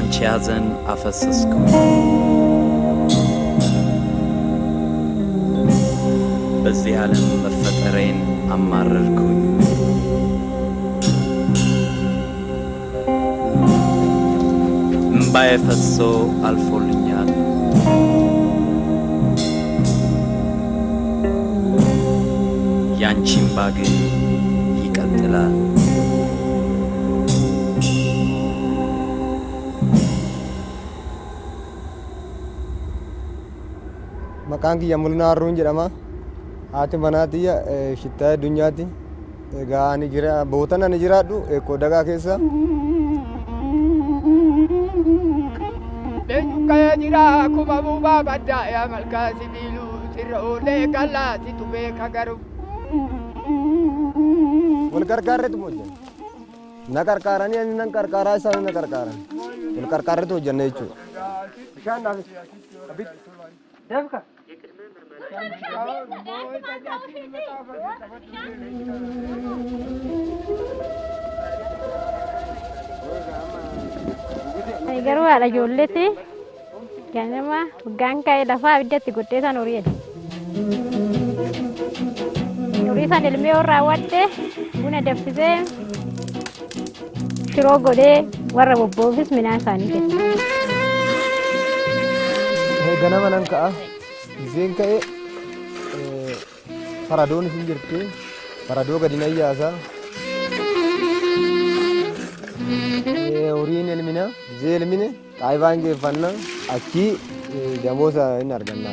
ባንቺ ያዘን አፈሰስኩ በዚህ ዓለም መፈጠሬን አማረርኩኝ እምባዬ ፈሶ አልፎልኛል ያንቺም ባግን ይቀጥላል maqaan kiyya mul'inaa harruun jedhama haati manaatiyya shittaa addunyaatti egaa ani jira bootan ani jiraadhu eekoo dagaa keessa Kaya jira kuma buubaa baddaa yaa malkaa sibiiluu sirra oolee qal'aa si tubee kagaru. wal gargaarreetu hojjenna na qarqaaranii ani nan qarqaaraa isaan na qarqaaran wal gargaarreetu hojjenna jechuudha. Bishaan naafis dabka garuu haadha ijoolleetti ganama waggaan ka'ee lafaa abiddatti godheesan horii jedhe horii san ilmee warraa wadde buna danfisee shiroo godhee warra bobboofis midhaan isaanii kenna. ganama nan ka'a isheen ka'e faradoon isin jirti faradoo gadi nan yaasa horiin elmina ishee elmine xaayibaan geeffanna achii damoosa hin arganna.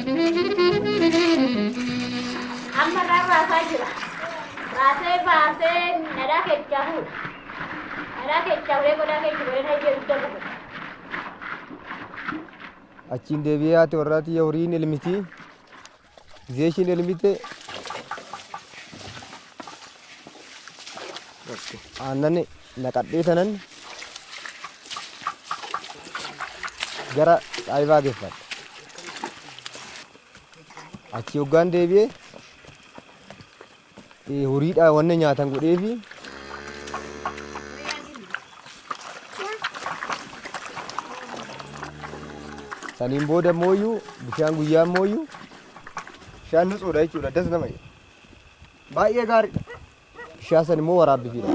amma raasaa jira raasee baasee nadhaa keechaa fuudha nadhaa keechaa fuudhee godhaa keechi godhee na ijee dugda bu'u. achiin deebi'ee haati warraati horiin elmiti ishee ishiin elmite aannan naqadhee tanan gara xaayibaa geeffadha achi hoggaan deebi'ee horiidha wanne nyaatan godheefi saniin booda mooyyuu bishaan guyyaa mooyyuu bishaan nutsuudha jechuudha das nama baay'ee gaariidha bishaan san immoo waraabbifiidha.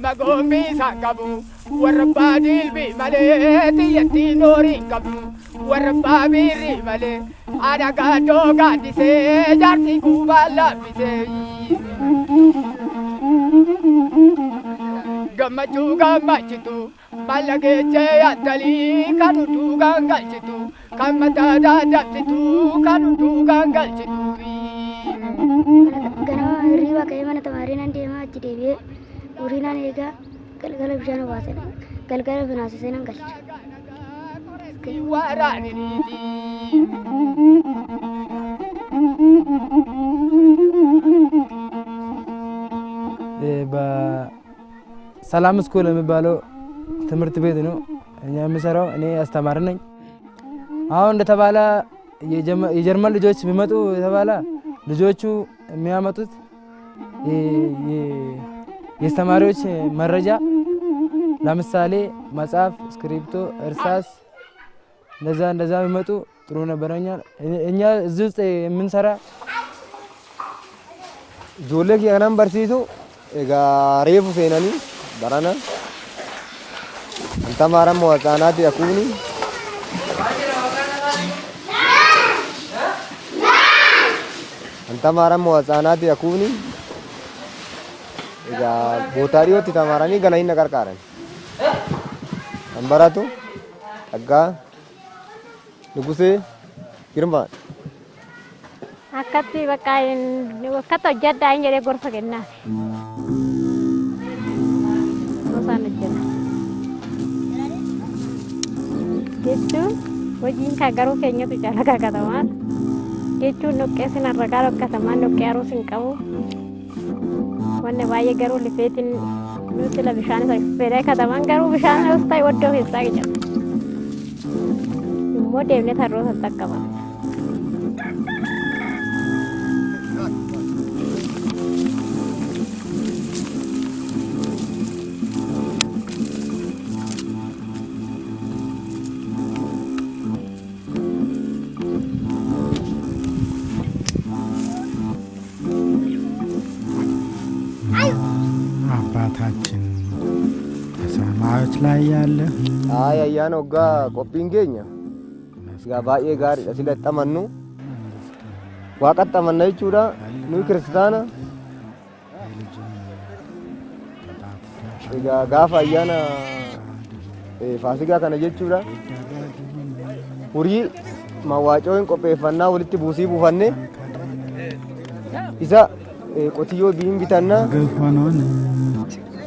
Magombi sakabu warabadil bi male tiyati nori kabu warababiri male ada gado gadise jarti kubala bise gamaju gamachitu balage atali kanutu gangalchitu kamata dadaptitu kanutu gangalchitu ganama riba ka'ee mana tamaariin deemaa achi deebi'ee uriinaan eegaa galgala bishaan obaase galgala binaasisee nan galcha. በሰላም ስኩል የሚባለው ትምህርት ቤት ነው እኛ የምሰራው። እኔ አስተማሪ ነኝ። አሁን እንደተባለ የጀርመን ልጆች ቢመጡ የተባለ ልጆቹ የሚያመጡት የአስተማሪዎች መረጃ ለምሳሌ መጽሐፍ፣ እስክሪፕቶ፣ እርሳስ እንደዛ ቢመጡ ጥሩ ነበረኛ። እኛ እዚህ ውስጥ የምንሰራ ijoollee kiyya kanan barsiisu egaa reefu seenanii barana antamaara moo haqaanaatti akuuni antamaara moo haqaanaatti akuuni egaa bootaadhiyootti tamaaranii gala hinna qarqaaran kan baratu dhaggaa nugusee girmaan akkatti bakka wakkata hojjedhaa hin jedhee gorsa kennaaf. Osaan hojjeta. Jechuun hojiin kan garuu keenyatu caala kakatamaan jechuun dhoqqee sinarragaa dhokkatamaan dhoqqee haruus hin qabu. Wanni baay'ee garuu lifeetiin nuti la bishaan isa fedhee katamaan garuu bishaan haruus ta'e waddoo keessaa jira. Immoo deemnee tarroota taqqaba. አባታችን በሰማዮች ላይ ያለህ አይ አያና ወጋ ቆጲን ገኛ ጋ ባኤ ጋር ስለተመኑ ዋቀጠመና ይቹዳ ኑ ክርስቲያና ጋፋ አያና ፋሲካ ከነ ጀቹዳ ሁሪ ማዋጮን ቆጴፈና ወልቲ ቡሲ ቡፈኔ ኢሳ ቆትዮ ቢም ቢታና ገፎኖን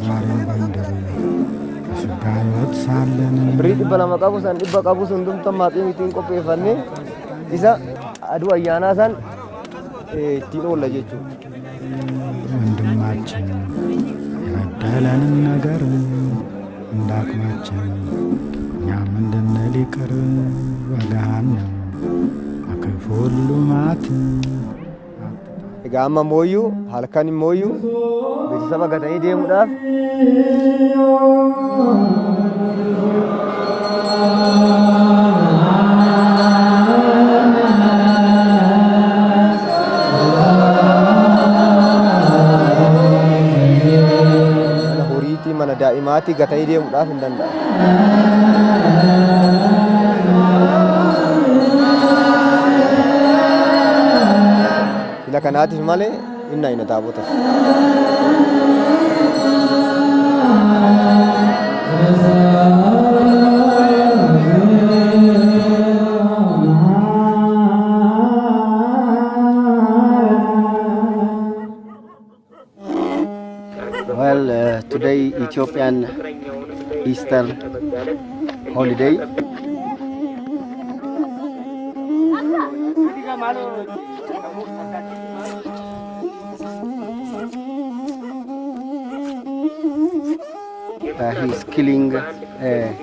ዛሬም በምድር በስጋ ሕይወት ሳለን ብሪጥ በለመቃቡ ሰን ዲበቃቡ ሰንዱም ተማቂ ሚቲን ቆጴፈኔ ኢሳ አዱ አያናሳን ቲኖ ለጀቹ ወንድማችን የበደለንን ነገር እንዳቅማችን እኛም እንድንል ይቅር በገሃነም በክፉ ሁሉ መዓት Gama moyu, halkan moyu, bisa bagatani dia mudah. Mana huriti, mana daimati, gatani dia mudah indanda. Ila kanaatif malee inni taabota. Well, today Ethiopian Easter holiday. He's killing a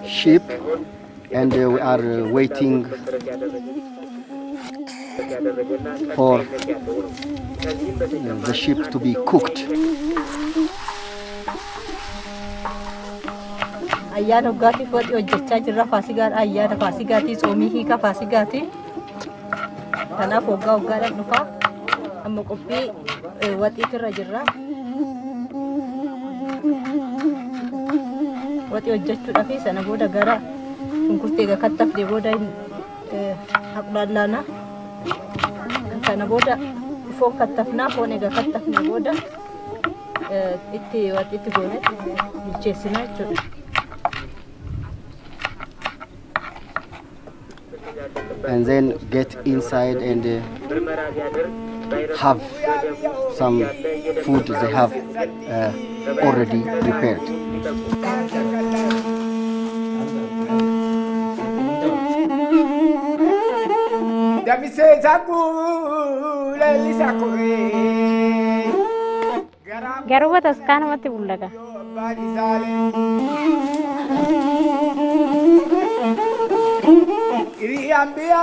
sheep and we are waiting for the sheep to be cooked. Ayyaana waggaatiif waxii hojjechaa jirra. Faasigaan ayyaana Faasigaati, soomii hiika Faasigaati. Kanaaf waggaa waggaadhaan dhufa. Amma qophii waxiitirra jirra. Waxii hojjechuudhaaf sana booda gara shunkurtii egaa kattafnee booda haqudhaan laana. Sana booda foon kattafnaa, foon egaa kattafnee booda itti waxiitti goonee bilcheessinaa jechuudha. And then get inside and have some food they have already prepared. Garuu bataskaanumatti bullaga.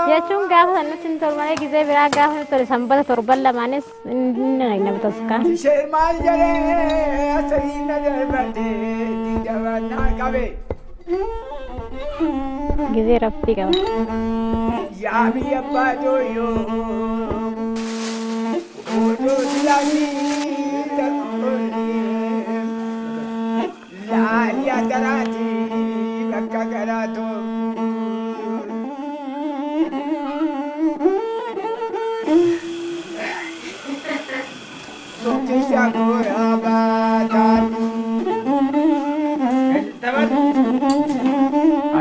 Jechuun gaafa sanatti hin tolu malee gizee biraa gaafa hin tolu sanbata torban lamaanis inni nagna bataskaan. Gizee raftii qaba. Yaabi abbaa jooyoo ooluu silaanii darboonni laaliyaa daraati bakka garaatoo.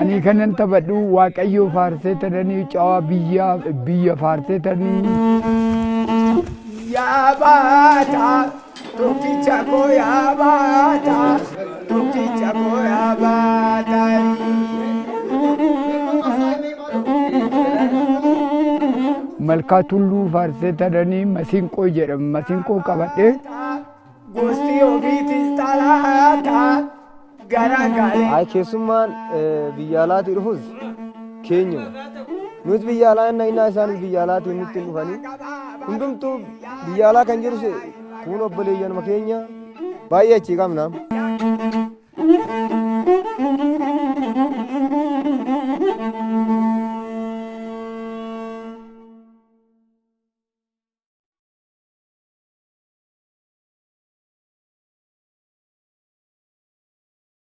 Ani kanan taphadhu Waaqayyoo faarsee tadanii cawaa biyya faarsee tadanii. Yaa baata tokkicha koo yaa baata tokkicha koo yaa baata. Malkaa tulluu faarsee tadanii masiinqoo jedhama. Masiinqoo qabadhee gosti ofiitis talaata garagalee. Ay keessummaan biyya alaatii dhufus keenyuma. Nuti biyya alaa innaa isaanis biyya alaatiin nutti hin dhufanii. Hundumtuu biyya alaa kan jiru kun obboleeyyanuma keenya baay'ee achii qabna.